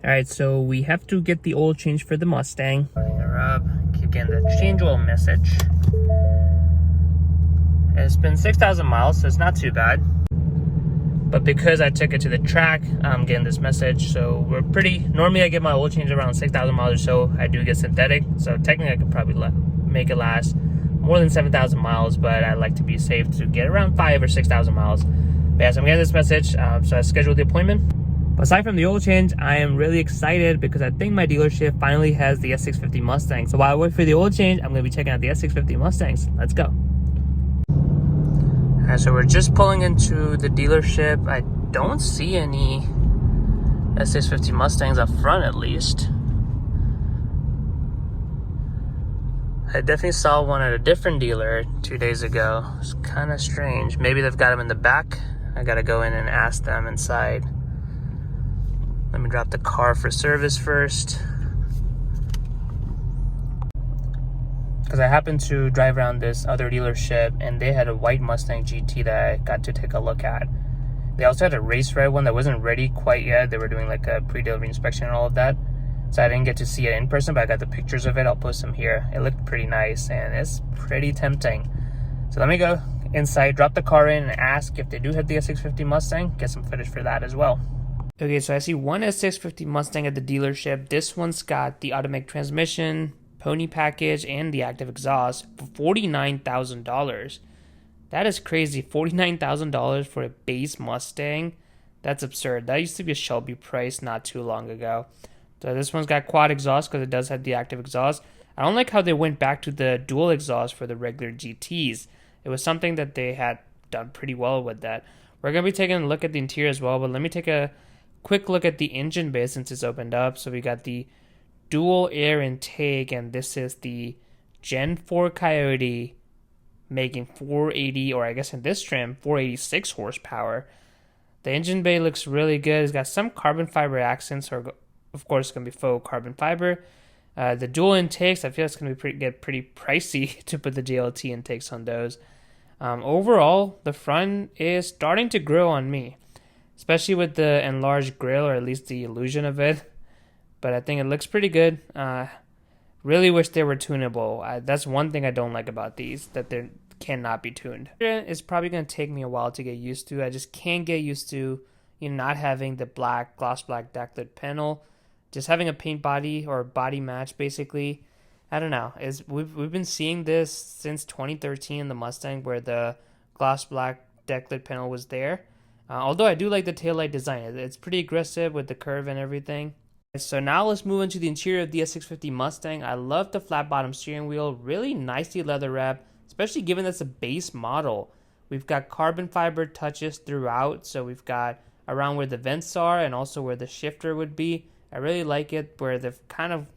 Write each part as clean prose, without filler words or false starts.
Alright, so we have to get the oil change for the Mustang. Running her up, keep getting the change oil message. It's been 6,000 miles, so it's not too bad. But because I took it to the track, I'm getting this message. So we're normally I get my oil change around 6,000 miles or so. I do get synthetic, so technically I could probably make it last more than 7,000 miles, but I like to be safe to get around 5,000 or 6,000 miles. But yeah, so I'm getting this message, so I scheduled the appointment. Aside from the oil change, I am really excited because I think my dealership finally has the S650 Mustang. So while I wait for the oil change, I'm going to be checking out the S650 Mustangs. Let's go. Alright, so we're just pulling into the dealership. I don't see any S650 Mustangs up front, at least. I definitely saw one at a different dealer 2 days ago. It's kind of strange. Maybe they've got them in the back. I got to go in and ask them inside. Let me drop the car for service first. Because I happened to drive around this other dealership and they had a white Mustang GT that I got to take a look at. They also had a race red one that wasn't ready quite yet. They were doing like a pre-delivery inspection and all of that. So I didn't get to see it in person, but I got the pictures of it. I'll post them here. It looked pretty nice and it's pretty tempting. So let me go inside, drop the car in and ask if they do have the S650 Mustang. Get some footage for that as well. Okay, so I see one S650 Mustang at the dealership. This one's got the automatic transmission, pony package, and the active exhaust for $49,000. That is crazy. $49,000 for a base Mustang. That's absurd. That used to be a Shelby price not too long ago. So this one's got quad exhaust because it does have the active exhaust. I don't like how they went back to the dual exhaust for the regular GTs. It was something that they had done pretty well with that. We're going to be taking a look at the interior as well, but let me take a quick look at the engine bay since it's opened up. So we got the dual air intake, and this is the Gen 4 Coyote making 480, or I guess in this trim, 486 horsepower. The engine bay looks really good. It's got some carbon fiber accents, or of course it's going to be faux carbon fiber. The dual intakes, I feel it's going to get pretty pricey to put the JLT intakes on those. Overall, the front is starting to grow on me, especially with the enlarged grille, or at least the illusion of it. But I think it looks pretty good. Really wish they were tunable. That's one thing I don't like about these, that they cannot be tuned. It's probably going to take me a while to get used to. I just can't get used to not having the gloss black backlit panel. Just having a paint body or body match, basically. I don't know. We've been seeing this since 2013 in the Mustang, where the gloss black backlit panel was there. Although I do like the taillight design. It's pretty aggressive with the curve and everything. So now let's move into the interior of the S650 Mustang. I love the flat bottom steering wheel. Really nicely leather wrapped, especially given that's a base model. We've got carbon fiber touches throughout. So we've got around where the vents are and also where the shifter would be. I really like it where they've kind of,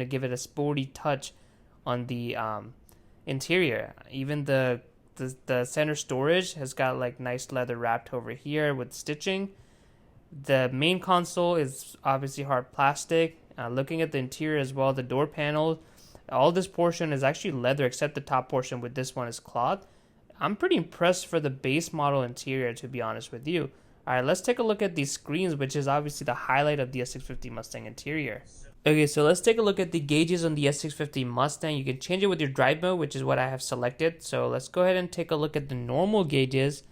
give it a sporty touch on the interior. Even the center storage has got like nice leather wrapped over here with stitching. The main console is obviously hard plastic. Looking at the interior as well, the door panel, all this portion is actually leather except the top portion, with this one is cloth. I'm pretty impressed for the base model interior, to be honest with you. Alright, let's take a look at these screens, which is obviously the highlight of the S650 Mustang interior. Okay, so let's take a look at the gauges on the S650 Mustang. You can change it with your drive mode, which is what I have selected. So let's go ahead and take a look at the normal gauges,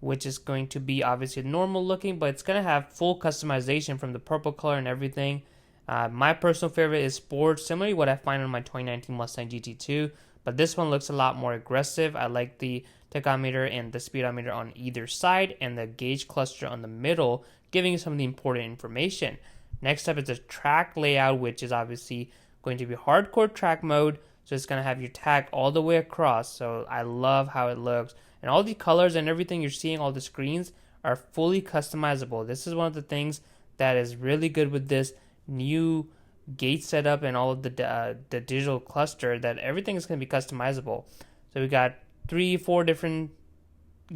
which is going to be obviously normal looking, but it's going to have full customization from the purple color and everything. My personal favorite is Sport, similarly what I find on my 2019 Mustang GT2, but this one looks a lot more aggressive. I like the tachometer and the speedometer on either side, and the gauge cluster on the middle, giving you some of the important information. Next up is the track layout, which is obviously going to be hardcore track mode, so it's going to have your tag all the way across. So I love how it looks. And all the colors and everything you're seeing, all the screens, are fully customizable. This is one of the things that is really good with this new gate setup and all of the digital cluster, that everything is going to be customizable. So we got 3-4 different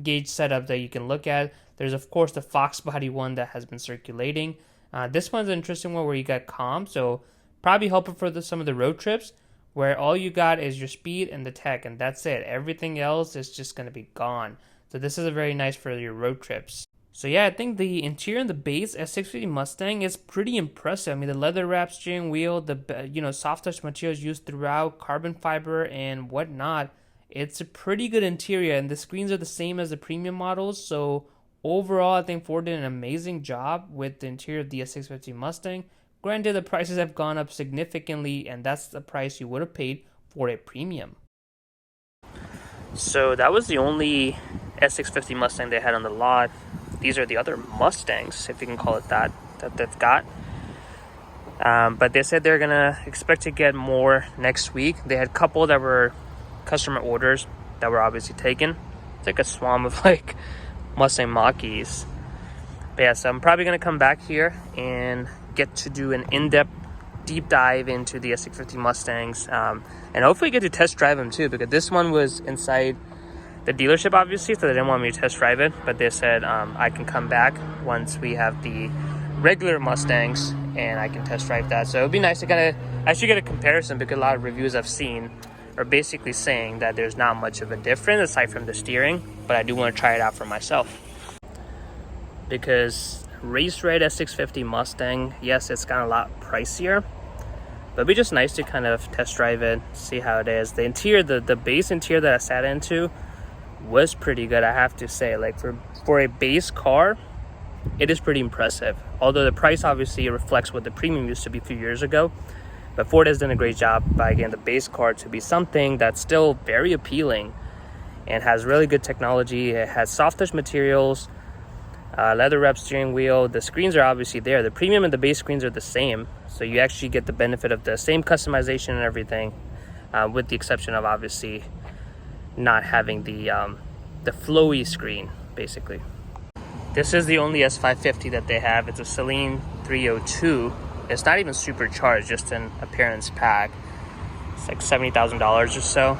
gauge setups that you can look at. There's of course the Fox body one that has been circulating. This one's an interesting one where you got calm, so probably helpful for some of the road trips, where all you got is your speed and the tech, and that's it. Everything else is just going to be gone. So this is a very nice for your road trips. So yeah, I think the interior and the base S650 Mustang is pretty impressive. I mean, the leather wrap steering wheel, the soft touch materials used throughout, carbon fiber and whatnot. It's a pretty good interior, and the screens are the same as the premium models. So overall, I think Ford did an amazing job with the interior of the S650 Mustang. Granted, the prices have gone up significantly, and that's the price you would have paid for a premium. So that was the only S650 Mustang they had on the lot. These are the other Mustangs, if you can call it that they've got. But they said they're gonna expect to get more next week. They had a couple that were customer orders that were obviously taken. It's like a swarm of like Mustang Mach-E's. But yeah, so I'm probably gonna come back here and get to do an in-depth deep dive into the S650 Mustangs, and hopefully get to test drive them too, because this one was inside the dealership obviously, so they didn't want me to test drive it, but they said I can come back once we have the regular Mustangs and I can test drive that. So it would be nice to kind of actually get a comparison, because a lot of reviews I've seen are basically saying that there's not much of a difference aside from the steering, but I do want to try it out for myself. Because race red S650 Mustang, yes, it's kind of a lot pricier, but it'd be just nice to kind of test drive it, see how it is. The interior, the base interior that I sat into was pretty good, I have to say. Like for a base car, it is pretty impressive. Although the price obviously reflects what the premium used to be a few years ago, but Ford has done a great job by getting the base car to be something that's still very appealing and has really good technology. It has soft touch materials, leather wrap steering wheel. The screens are obviously there. The premium and the base screens are the same, so you actually get the benefit of the same customization and everything, with the exception of obviously not having the flowy screen, basically. This is the only S550 that they have. It's a Celine 302. It's not even supercharged, just an appearance pack. It's like $70,000 or so.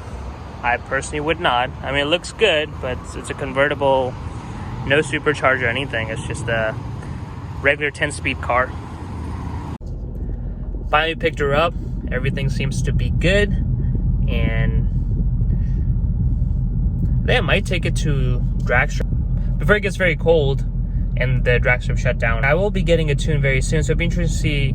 I personally would not. I mean, it looks good, but it's a convertible, no supercharger or anything. It's just a regular 10-speed car. Finally picked her up. Everything seems to be good, and I might take it to drag strip before it gets very cold and the drag strip shut down. I will be getting a tune very soon, so it'd be interesting to see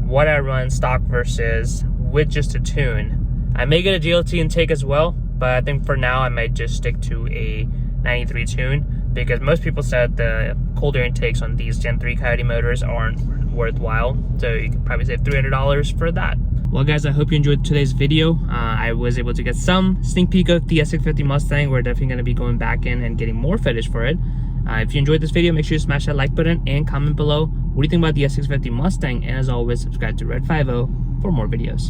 what I run stock versus with just a tune. I may get a GLT intake as well, but I think for now I might just stick to a 93 tune, because most people said the colder intakes on these Gen 3 Coyote motors aren't worthwhile, so you could probably save $300 for that. Well guys, I hope you enjoyed today's video. I was able to get some sneak peek of the S650 Mustang. We're definitely going to be going back in and getting more footage for it. If you enjoyed this video, make sure you smash that like button and comment below what do you think about the S650 Mustang, and as always, subscribe to Red 50 for more videos.